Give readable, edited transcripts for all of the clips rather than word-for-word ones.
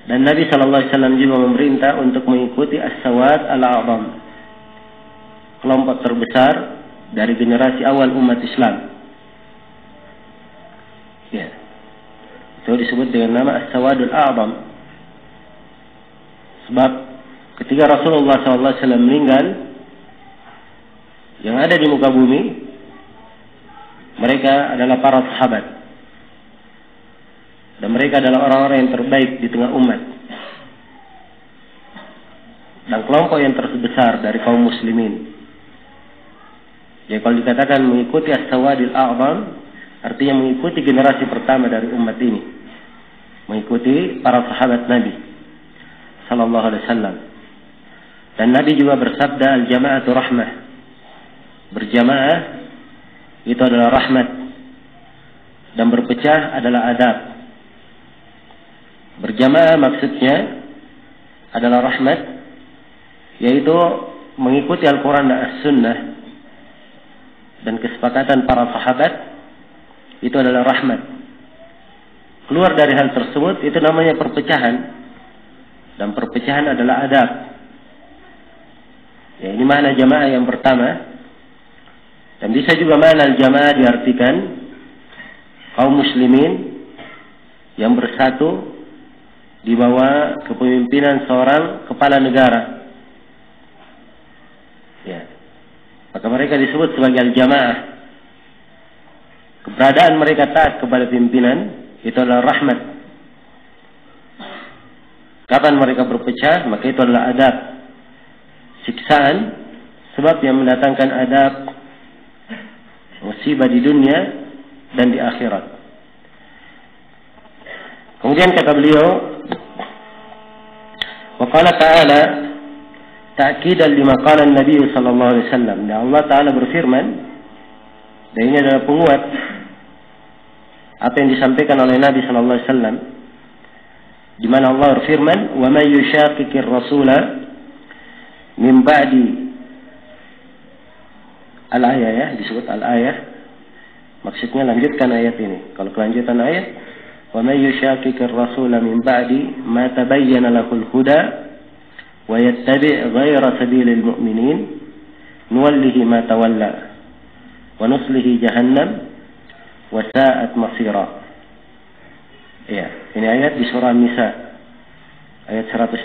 Dan Nabi SAW juga memerintah untuk mengikuti as-sawad al-a'zam, kelompok terbesar dari generasi awal umat Islam. Ya, itu disebut dengan nama as-sawadul a'zam. Sebab ketika Rasulullah SAW meninggal, yang ada di muka bumi mereka adalah para sahabat, dan mereka adalah orang-orang yang terbaik di tengah umat dan kelompok yang terbesar dari kaum muslimin. Jadi kalau dikatakan mengikuti as-sawadil a'zam, artinya mengikuti generasi pertama dari umat ini, mengikuti para sahabat Nabi sallallahu alaihi wasallam. Dan Nabi juga bersabda, al-jama'atu rahmah, berjamaah itu adalah rahmat, dan berpecah adalah adab. Berjamaah maksudnya adalah rahmat, yaitu mengikuti Al-Quran dan As-Sunnah dan kesepakatan para sahabat, itu adalah rahmat. Keluar dari hal tersebut itu namanya perpecahan, dan perpecahan adalah adab. Ya, ini makna jamaah yang pertama. Dan bisa juga makna jamaah diartikan kaum muslimin yang bersatu di bawah kepemimpinan seorang kepala negara. Ya. Maka mereka disebut sebagai al-jamaah. Keberadaan mereka taat kepada pimpinan itu adalah rahmat. Kapan mereka berpecah, maka itu adalah adab, siksaan, sebab yang mendatangkan adab, musibah di dunia dan di akhirat. Kemudian kata beliau, wa qala ta'ala ta'kidan lima qala an-nabi sallallahu alaihi wasallam. Dan Allah Ta'ala berfirman, dan ini adalah penguat apa yang disampaikan oleh Nabi sallallahu alaihi wasallam, di mana Allah berfirman, wa may yushaqiqir rasula min ba'di al-ayah, ya, disebut al-ayah, maksudnya lanjutkan ayat ini. Kalau kelanjutan ayat, wa may yushaqiqir rasula min ba'di ma tabayyana lahul huda wa yattabi' ghayra sabilil mu'minin nuwallihi ma tawalla wa nuslihi jahannam wa sa'at masira. Ya, ini ayat di surah Nisa ayat 115.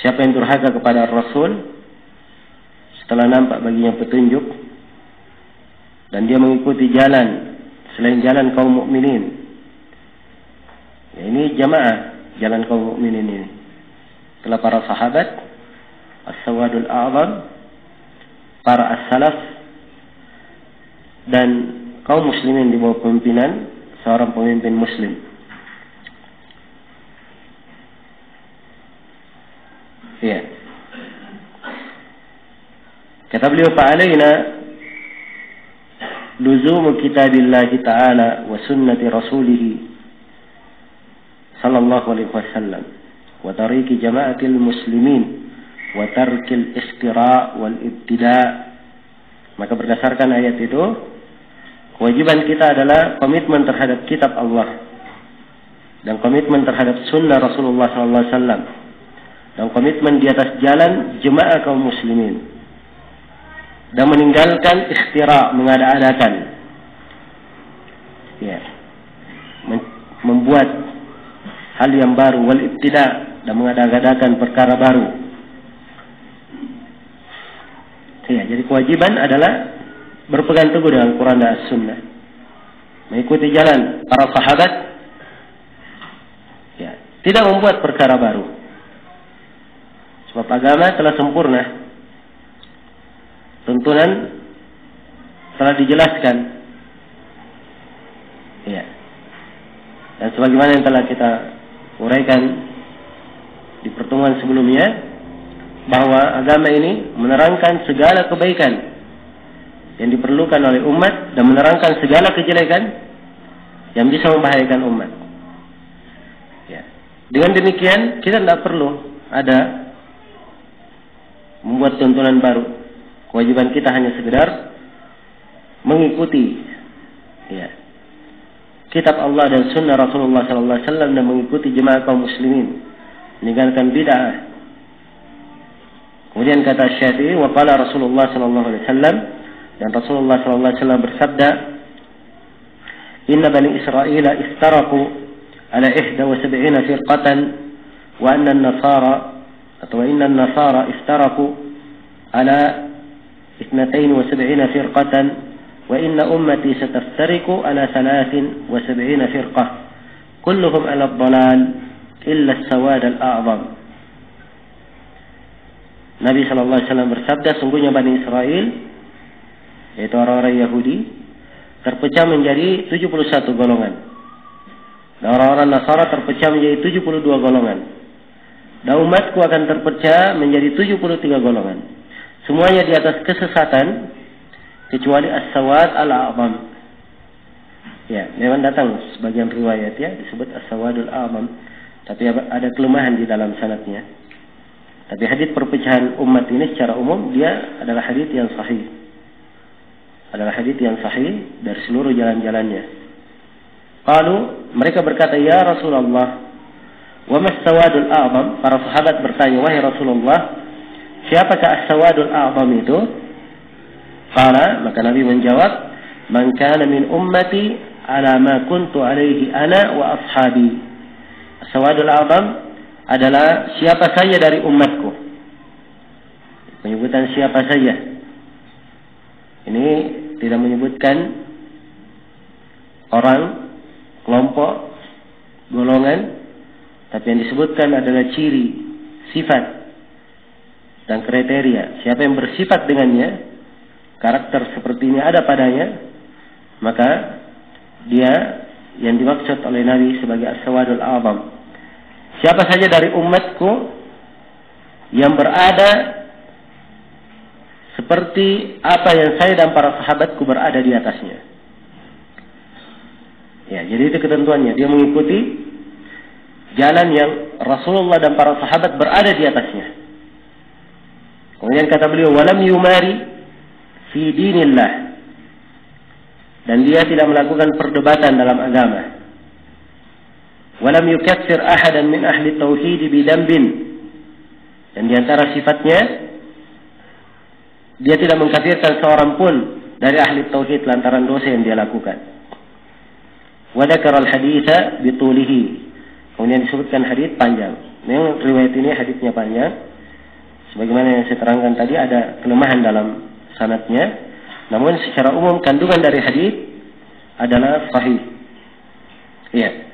Siapa yang durhaka kepada Rasul setelah nampak baginya petunjuk dan dia mengikuti jalan selain jalan kaum mukminin. Ya, ini jamaah jalan kaum mukminin ini. Setelah para sahabat, as-sawadul a'zam, para as-salaf, dan kaum muslimin di bawah pemimpinan seorang pemimpin muslim. Ya. Kata beliau, fa'alaina luzumu kitabillahi ta'ala wa sunnati rasulih sallallahu alaihi wasallam wa tariqi jama'atil muslimin wa tarkil istira' wal ibtida'. Maka berdasarkan ayat itu, kewajiban kita adalah komitmen terhadap kitab Allah dan komitmen terhadap sunnah Rasulullah SAW dan komitmen di atas jalan jemaah kaum muslimin dan meninggalkan ikhtira', mengada-adakan, ya, membuat hal yang baru, wal ibtida', dan mengada-adakan perkara baru. Ya, jadi kewajiban adalah berpegang teguh dengan Al-Quran dan As-Sunnah, mengikuti jalan para sahabat, ya, tidak membuat perkara baru. Sebab agama telah sempurna, tuntunan telah dijelaskan, ya, dan sebagaimana yang telah kita uraikan di pertemuan sebelumnya, bahwa agama ini menerangkan segala kebaikan yang diperlukan oleh umat dan menerangkan segala kejelekan yang bisa membahayakan umat. Ya. Dengan demikian kita tidak perlu ada membuat tuntunan baru. Kewajiban kita hanya sekedar mengikuti, ya, kitab Allah dan sunnah Rasulullah sallallahu alaihi wasallam dan mengikuti jemaah kaum muslimin, meninggalkan bid'ah. Kemudian kata Syafi'i, wa qala Rasulullah sallallahu alaihi wasallam, dan Rasulullah sallallahu alaihi wasallam bersabda, inna bani Israil istaraku ala 71 firqatan wa anna an-nasara atau inna an-nasara istaraku ala 72 firqatan wa inna ummati sataftariku ala 73 firqah kulluhum ala ad-dhalal illa as-sawad al-a'zam. Nabi sallallahu alaihi wasallam bersabda, sungguhnya Bani Israel, yaitu orang-orang Yahudi, terpecah menjadi 71 golongan. Dan orang-orang Nasara terpecah menjadi 72 golongan. Dan umatku akan terpecah menjadi 73 golongan. Semuanya di atas kesesatan kecuali as-sawad al-a'zam. Ya, memang datang sebagian riwayat ya disebut as-sawadul a'zam, tapi ada kelemahan di dalam sanadnya. Tapi hadits perpecahan umat ini secara umum dia adalah hadits yang sahih. Adalah hadits yang sahih dari seluruh jalan-jalannya. Qalu, mereka berkata, ya Rasulullah, wa mas-sawadul a'zam? Para sahabat bertanya, wahai Rasulullah, siapakah as-sawadul a'zam itu? Qala, maka Nabi menjawab, man kana min ummati ala ma kuntu alaihi ana wa ashabi. As-sawadul a'zam adalah siapa saja dari umatku. Penyebutan siapa saja. Ini tidak menyebutkan orang, kelompok, golongan, tapi yang disebutkan adalah ciri, sifat, dan kriteria. Siapa yang bersifat dengannya, karakter sepertinya ada padanya, maka dia yang dimaksud oleh Nabi sebagai as-sawadul a'zam. Siapa saja dari umatku yang berada seperti apa yang saya dan para sahabatku berada di atasnya. Ya, jadi itu ketentuannya. Dia mengikuti jalan yang Rasulullah dan para sahabat berada di atasnya. Kemudian kata beliau, walam yumari fi dinillah. Dan dia tidak melakukan perdebatan dalam agama. Walam yukaffir ahadan min ahli tauhid bidambin. Dan di antara sifatnya, dia tidak mengkafirkan seorang pun dari ahli tauhid lantaran dosa yang dia lakukan. Wa dzakara al-haditsa bitulihi. Kemudian disebutkan hadits panjang. Memang riwayat ini haditsnya panjang. Sebagaimana yang saya terangkan tadi, ada kelemahan dalam sanadnya. Namun secara umum kandungan dari hadits adalah sahih. Iya.